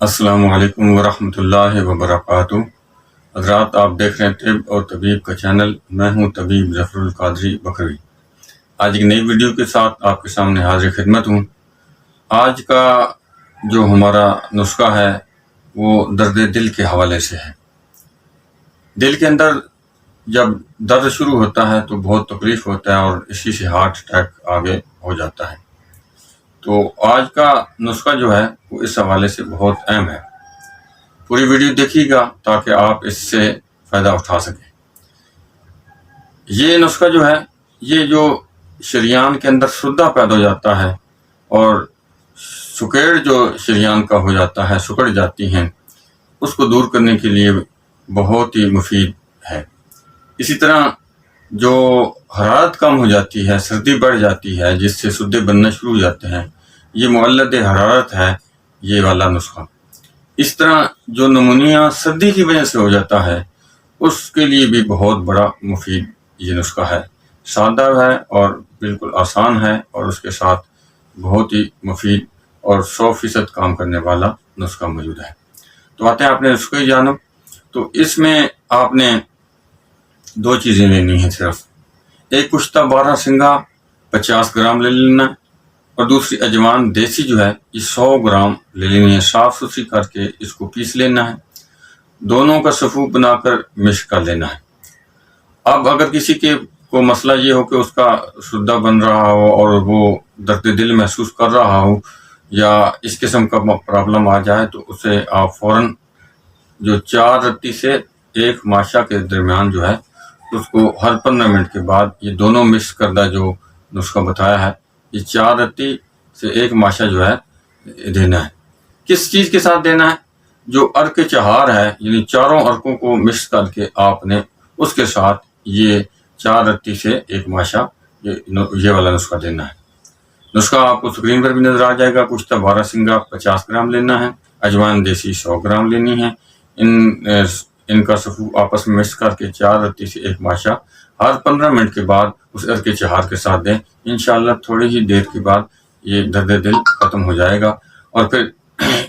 السلام علیکم ورحمۃ اللہ وبرکاتہ۔ حضرات، آپ دیکھ رہے ہیں طب اور طبیب کا چینل۔ میں ہوں طبیب ظفر القادری بکروی۔ آج ایک نئی ویڈیو کے ساتھ آپ کے سامنے حاضر خدمت ہوں۔ آج کا جو ہمارا نسخہ ہے وہ درد دل کے حوالے سے ہے۔ دل کے اندر جب درد شروع ہوتا ہے تو بہت تکلیف ہوتا ہے اور اسی سے ہارٹ اٹیک آگے ہو جاتا ہے۔ تو آج کا نسخہ جو ہے وہ اس حوالے سے بہت اہم ہے۔ پوری ویڈیو دیکھیے گا تاکہ آپ اس سے فائدہ اٹھا سکیں۔ یہ نسخہ جو ہے، یہ جو شریان کے اندر سدہ پیدا ہو جاتا ہے اور سکیڑ جو شریان کا ہو جاتا ہے، سکڑ جاتی ہیں، اس کو دور کرنے کے لیے بہت ہی مفید ہے۔ اسی طرح جو حرارت کم ہو جاتی ہے، سردی بڑھ جاتی ہے، جس سے سدے بننا شروع ہو جاتے ہیں، یہ مولد حرارت ہے یہ والا نسخہ۔ اس طرح جو نمونیا سردی کی وجہ سے ہو جاتا ہے، اس کے لیے بھی بہت بڑا مفید یہ نسخہ ہے۔ سادہ ہے اور بالکل آسان ہے، اور اس کے ساتھ بہت ہی مفید اور 100% کام کرنے والا نسخہ موجود ہے۔ تو آتے ہیں اپنے نسخے کی جانب۔ تو اس میں آپ نے 2 چیزیں لینی ہیں صرف۔ ایک کشتہ 12 سنگا 50 گرام لے لینا ہے، اور دوسری اجوان دیسی جو ہے یہ 100 گرام لے لینی ہے۔ صاف ستھری کر کے اس کو پیس لینا ہے، دونوں کا صفوف بنا کر مکس کر لینا ہے۔ اب اگر کسی کے کو مسئلہ یہ ہو کہ اس کا سدہ بن رہا ہو اور وہ درد دل محسوس کر رہا ہو، یا اس قسم کا پرابلم آ جائے، تو اسے آپ فوراً جو 4 رتی سے 1 ماشا کے درمیان جو ہے اس کو ہر 15 منٹ کے بعد یہ دونوں مکس کردہ جو نسخہ بتایا ہے، یہ 4 رتی سے 1 ماشا جو ہے دینا ہے۔ کس چیز کے ساتھ دینا ہے؟ جو ارک چہار ہے، یعنی چاروں ارکوں کو مکس کر کے آپ نے اس کے ساتھ یہ 4 رتی سے 1 ماشا یہ والا نسخہ دینا ہے۔ نسخہ آپ کو اسکرین پر بھی نظر آ جائے گا۔ کشتہ 12 سنگا 50 گرام لینا ہے، اجوان دیسی 100 گرام لینی ہے۔ ان کا صفوف آپس میں مکس کر کے 4 رتی سے 1 ماشا ہر 15 منٹ کے بعد اس ارک چہار کے ساتھ دیں۔ انشاءاللہ تھوڑی ہی دیر کے بعد یہ درد دل ختم ہو جائے گا، اور پھر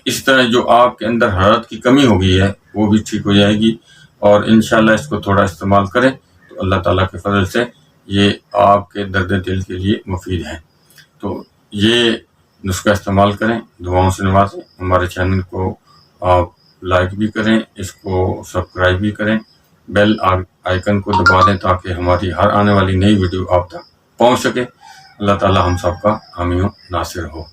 اس طرح جو آپ کے اندر حرارت کی کمی ہو گئی ہے وہ بھی ٹھیک ہو جائے گی۔ اور انشاءاللہ اس کو تھوڑا استعمال کریں تو اللہ تعالیٰ کے فضل سے یہ آپ کے درد دل کے لیے مفید ہے۔ تو یہ نسخہ استعمال کریں، دعاؤں سے نوازیں۔ ہمارے چینل کو آپ لائک بھی کریں، اس کو سبسکرائب بھی کریں، بیل آئیکن کو دبا دیں تاکہ ہماری ہر آنے والی نئی ویڈیو آپ تک پہنچ سکے۔ اللہ تعالیٰ ہم سب کا حامی و ناصر ہو۔